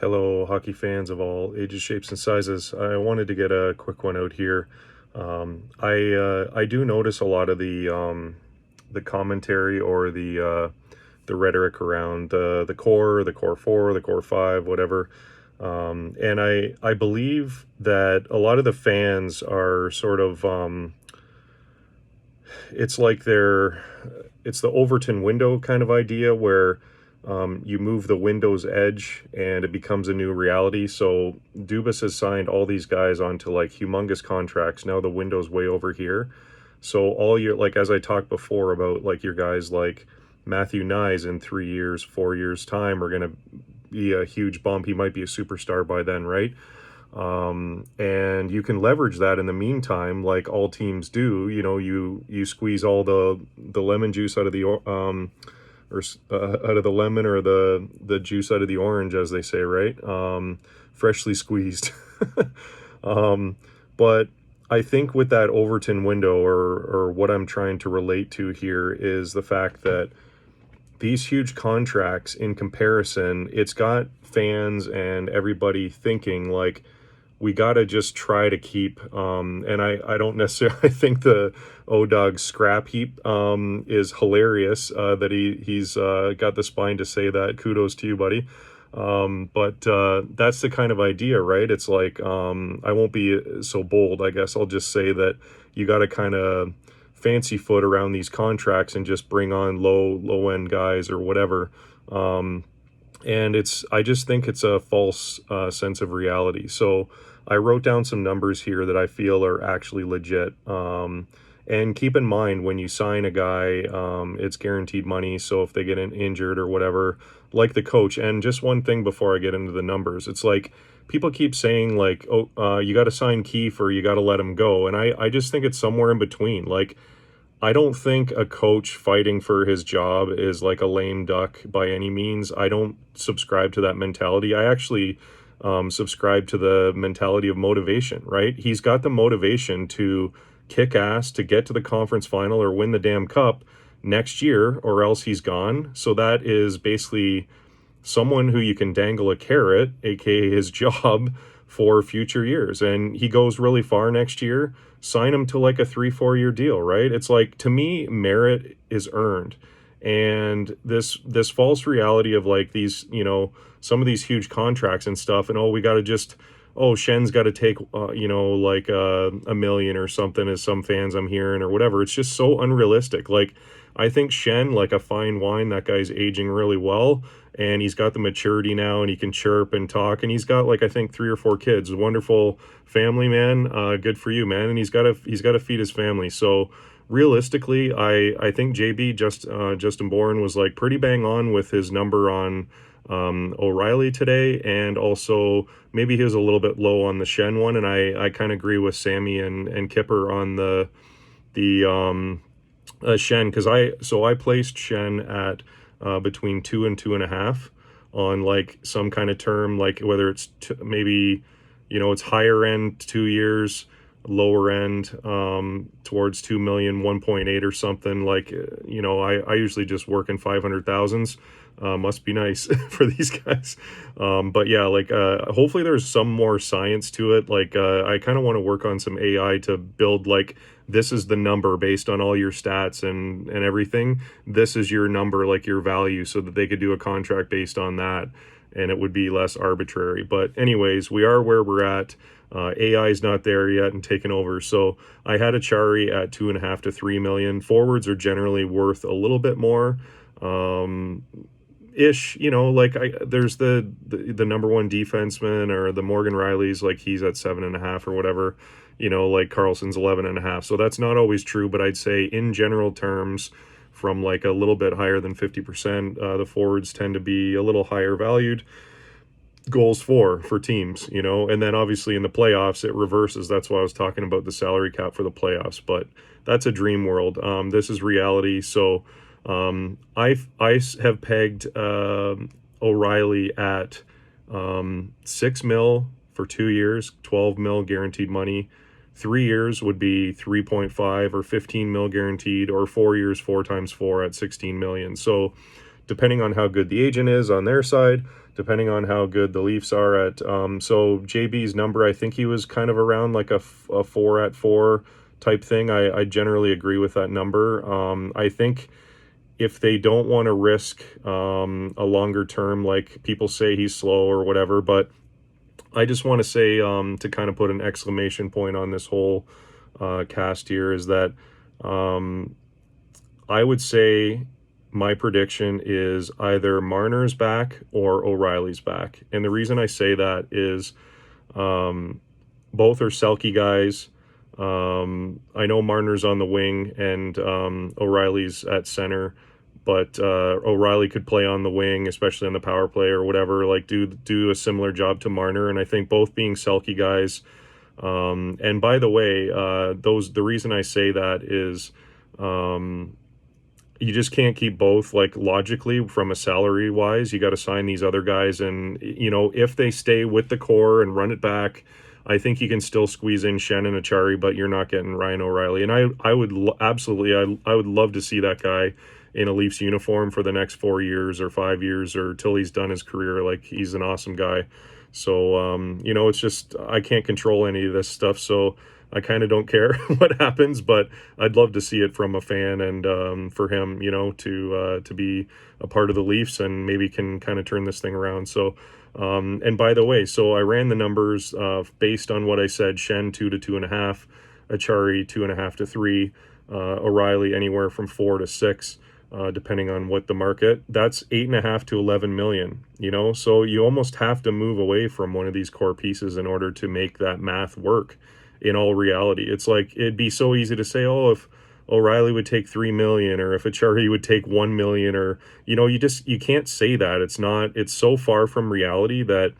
Hello, hockey fans of all ages, shapes, and sizes. I wanted to get a quick one out here. I do notice a lot of the commentary or the rhetoric around the core four, the core five, whatever. And I believe that a lot of the fans are sort of it's like it's the Overton window kind of idea where you move the window's edge and it becomes a new reality. So Dubas has signed all these guys onto like humongous contracts. Now the window's way over here. So all your, like, as I talked before about like your guys like Matthew Nyes in 3 years, 4 years time are going to be a huge bump. He might be a superstar by then, right? And you can leverage that in the meantime, like all teams do. You know, you squeeze all the lemon juice out of the out of the lemon, or the juice out of the orange, as they say, right? Freshly squeezed. But I think with that Overton window, or what I'm trying to relate to here, is the fact that these huge contracts, in comparison, it's got fans and everybody thinking like, we got to just try to keep, and I don't necessarily think the O-Dog scrap heap is hilarious, that he's got the spine to say that. Kudos to you, buddy. But that's the kind of idea, right? It's like, I won't be so bold. I guess I'll just say that you got to kind of fancy foot around these contracts and just bring on low end guys or whatever. And I just think it's a false sense of reality. So I wrote down some numbers here that I feel are actually legit. And keep in mind, when you sign a guy, it's guaranteed money. So if they get injured or whatever, like the coach. And just one thing before I get into the numbers, it's like people keep saying like, oh, you got to sign Kiefer, you got to let him go. And I just think it's somewhere in between. Like, I don't think a coach fighting for his job is like a lame duck by any means. I don't subscribe to that mentality. I actually subscribe to the mentality of motivation, right? He's got the motivation to kick ass, to get to the conference final or win the damn cup next year, or else he's gone. So that is basically someone who you can dangle a carrot, aka his job, for future years. And he goes really far next year, sign him to like a 3-4 year deal, right? It's like, to me, merit is earned. And this false reality of like these, you know, some of these huge contracts and stuff, and we got to just, Schen's got to take, like a million or something, as some fans I'm hearing or whatever. It's just so unrealistic. Like, I think Shen, like a fine wine, that guy's aging really well, and he's got the maturity now, and he can chirp and talk, and he's got like, I think 3 or 4 kids, a wonderful family, man. Good for you, man. And he's got to feed his family. So realistically, I think Justin Bourne was like pretty bang on with his number on O'Reilly today, and also maybe he was a little bit low on the Shen one, and I kind of agree with Sammy and Kipper on the Shen, because I placed Shen at between 2 and 2.5 on like some kind of term, like whether it's maybe, it's higher end 2 years, lower end towards 2 million, 1.8 or something. Like, I usually just work in 500,000s. Must be nice for these guys. But yeah, like hopefully there's some more science to it. Like I kind of want to work on some AI to build like, this is the number based on all your stats and everything. This is your number, like your value, so that they could do a contract based on that, and it would be less arbitrary. But anyways, we are where we're at. AI is not there yet and taken over. So I had Achari at 2.5 to 3 million. Forwards are generally worth a little bit more. Ish, like there's the number one defenseman, or the Morgan Riley's, like he's at 7.5 or whatever, like Carlson's 11.5. So that's not always true, but I'd say in general terms, from like a little bit higher than 50%, the forwards tend to be a little higher valued goals for teams, and then obviously in the playoffs it reverses. That's why I was talking about the salary cap for the playoffs, but that's a dream world. This is reality. So I have pegged O'Reilly at 6 mil for 2 years, 12 mil guaranteed money. 3 years would be 3.5 or 15 mil guaranteed, or 4 years, 4 times 4 at 16 million. So depending on how good the agent is on their side, depending on how good the Leafs are at. So JB's number, I think he was kind of around like a 4 at 4 type thing. I generally agree with that number. I think if they don't want to risk a longer term, like people say he's slow or whatever, but I just want to say to kind of put an exclamation point on this whole cast here is that I would say my prediction is either Marner's back or O'Reilly's back. And the reason I say that is both are Selke guys. I know Marner's on the wing and O'Reilly's at center, but O'Reilly could play on the wing, especially on the power play or whatever, like do a similar job to Marner. And I think both being Selke guys. And by the way, the reason I say that is you just can't keep both, like logically from a salary wise. You got to sign these other guys, and if they stay with the core and run it back, I think you can still squeeze in Schenn and Achari, but you're not getting Ryan O'Reilly. And I would absolutely, I would love to see that guy in a Leafs uniform for the next 4 years or 5 years or till he's done his career. Like, he's an awesome guy. So, it's just, I can't control any of this stuff. So I kind of don't care what happens, but I'd love to see it from a fan and for him, to be a part of the Leafs and maybe can kind of turn this thing around. So, and by the way, so I ran the numbers based on what I said: Schenn 2 to 2.5, Achari 2.5 to 3, O'Reilly anywhere from 4 to 6. Depending on what the market, that's 8.5 to 11 million, so you almost have to move away from one of these core pieces in order to make that math work. In all reality, it's like, it'd be so easy to say, oh, if O'Reilly would take 3 million, or if Achari would take 1 million, or, you can't say that. It's so far from reality that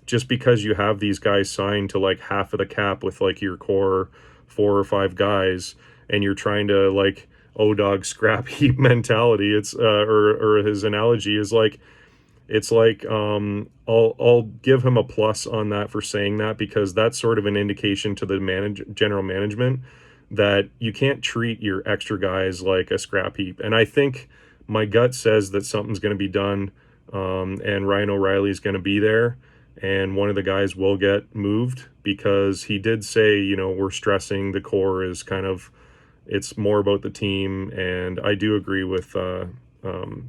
just because you have these guys signed to like half of the cap with like your core 4 or 5 guys, and you're trying to like, dog scrap heap mentality. It's or his analogy is like, it's like I'll give him a plus on that for saying that, because that's sort of an indication to the general management that you can't treat your extra guys like a scrap heap. And I think my gut says that something's going to be done, and Ryan O'Reilly is going to be there, and one of the guys will get moved, because he did say, we're stressing the core is kind of, it's more about the team. And I do agree with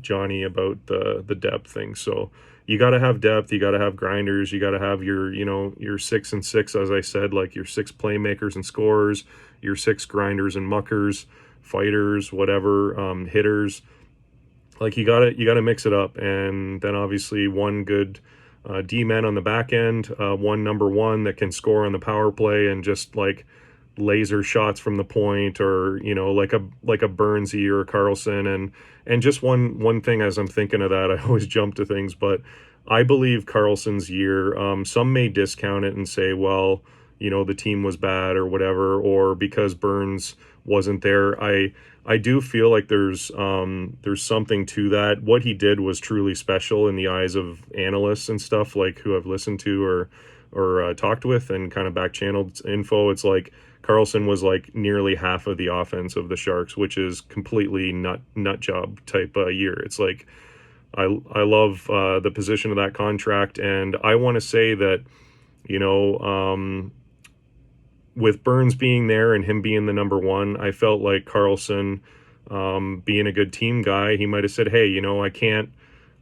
Johnny about the depth thing. So you got to have depth, you got to have grinders, you got to have your 6 and 6, as I said, like your 6 playmakers and scorers, your 6 grinders and muckers, fighters, whatever, hitters. Like, you gotta mix it up. And then obviously one good D-man on the back end, one number one that can score on the power play and just like laser shots from the point, or like a Bernsey or a Karlsson. And just one thing, as I'm thinking of that, I always jump to things, but I believe Karlsson's year, some may discount it and say, well, the team was bad or whatever, or because Burns wasn't there. I do feel like there's something to that. What he did was truly special in the eyes of analysts and stuff, like who I've listened to or talked with and kind of back channeled info. It's like Karlsson was like nearly half of the offense of the Sharks, which is completely nut job type year. It's like, I love the position of that contract, and I want to say that, with Burns being there and him being the number one, I felt like Karlsson, being a good team guy, he might have said, hey, I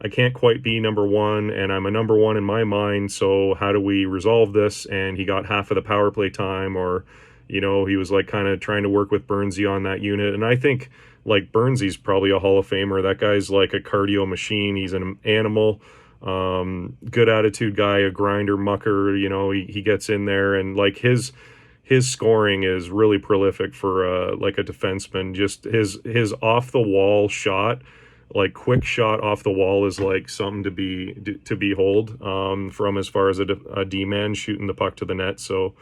can't quite be number one, and I'm a number one in my mind, so how do we resolve this? And he got half of the power play time, or he was like kind of trying to work with Bernsey on that unit. And I think like Bernsey's probably a Hall of Famer. That guy's like a cardio machine. He's an animal, good attitude guy, a grinder, mucker. He gets in there, and like his scoring is really prolific for like a defenseman. Just his off the wall shot, like quick shot off the wall, is like something to behold, from as far as a D-man shooting the puck to the net. So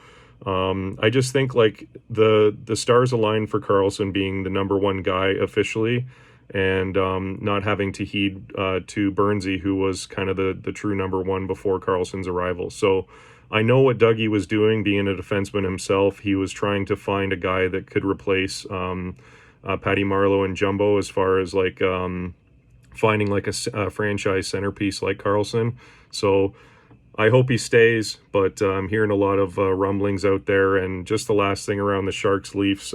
I just think like the stars align for Karlsson being the number one guy officially, and not having to heed to Bernsey, who was kind of the true number one before Karlsson's arrival. So I know what Dougie was doing, being a defenseman himself. He was trying to find a guy that could replace Patty Marleau and Jumbo, as far as like finding like a franchise centerpiece like Carlson. So I hope he stays, but I'm hearing a lot of rumblings out there. And just the last thing around the Sharks Leafs,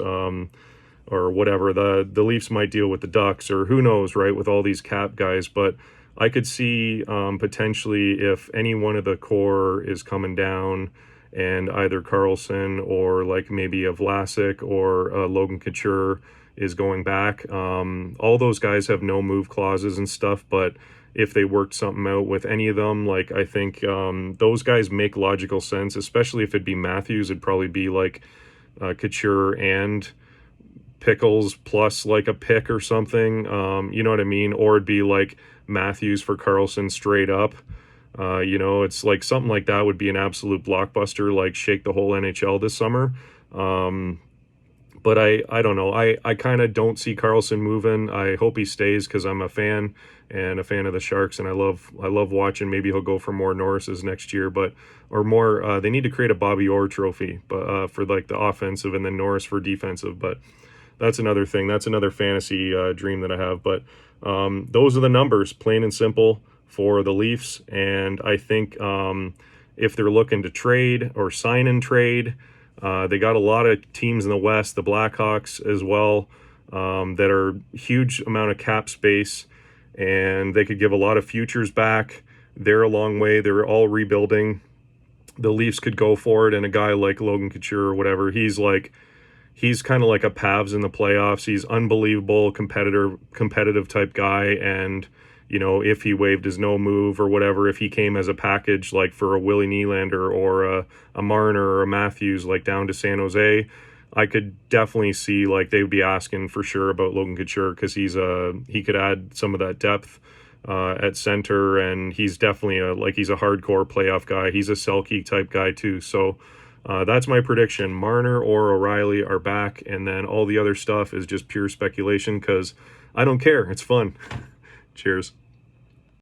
or whatever, the Leafs might deal with the Ducks, or who knows, right, with all these cap guys. But I could see potentially if any one of the core is coming down, and either Carlson or like maybe a Vlasic or Logan Couture is going back. All those guys have no move clauses and stuff, but if they worked something out with any of them, like I think those guys make logical sense, especially if it'd be Matthews. It'd probably be like Couture and Pickles plus like a pick or something, you know what I mean? Or it'd be like Matthews for Carlson straight up. It's like something like that would be an absolute blockbuster, like shake the whole NHL this summer. But I don't know. I kind of don't see Carlson moving. I hope he stays because I'm a fan and a fan of the Sharks, and I love watching. Maybe he'll go for more Norrises next year, or more. They need to create a Bobby Orr trophy, but for like the offensive, and then Norris for defensive. But that's another thing. That's another fantasy dream that I have. But those are the numbers, plain and simple, for the Leafs. And I think if they're looking to trade or sign and trade, they got a lot of teams in the West, the Blackhawks as well, that are huge amount of cap space, and they could give a lot of futures back. They're a long way. They're all rebuilding. The Leafs could go for it, and a guy like Logan Couture or whatever, he's kind of like a Pavs in the playoffs. He's unbelievable competitive type guy, and if he waived his no move or whatever, if he came as a package like for a Willie Nylander or a Marner or a Matthews like down to San Jose, I could definitely see like they would be asking for sure about Logan Couture, because he could add some of that depth at center, and he's definitely he's a hardcore playoff guy. He's a Selke type guy too. So that's my prediction. Marner or O'Reilly are back, and then all the other stuff is just pure speculation because I don't care. It's fun. Cheers.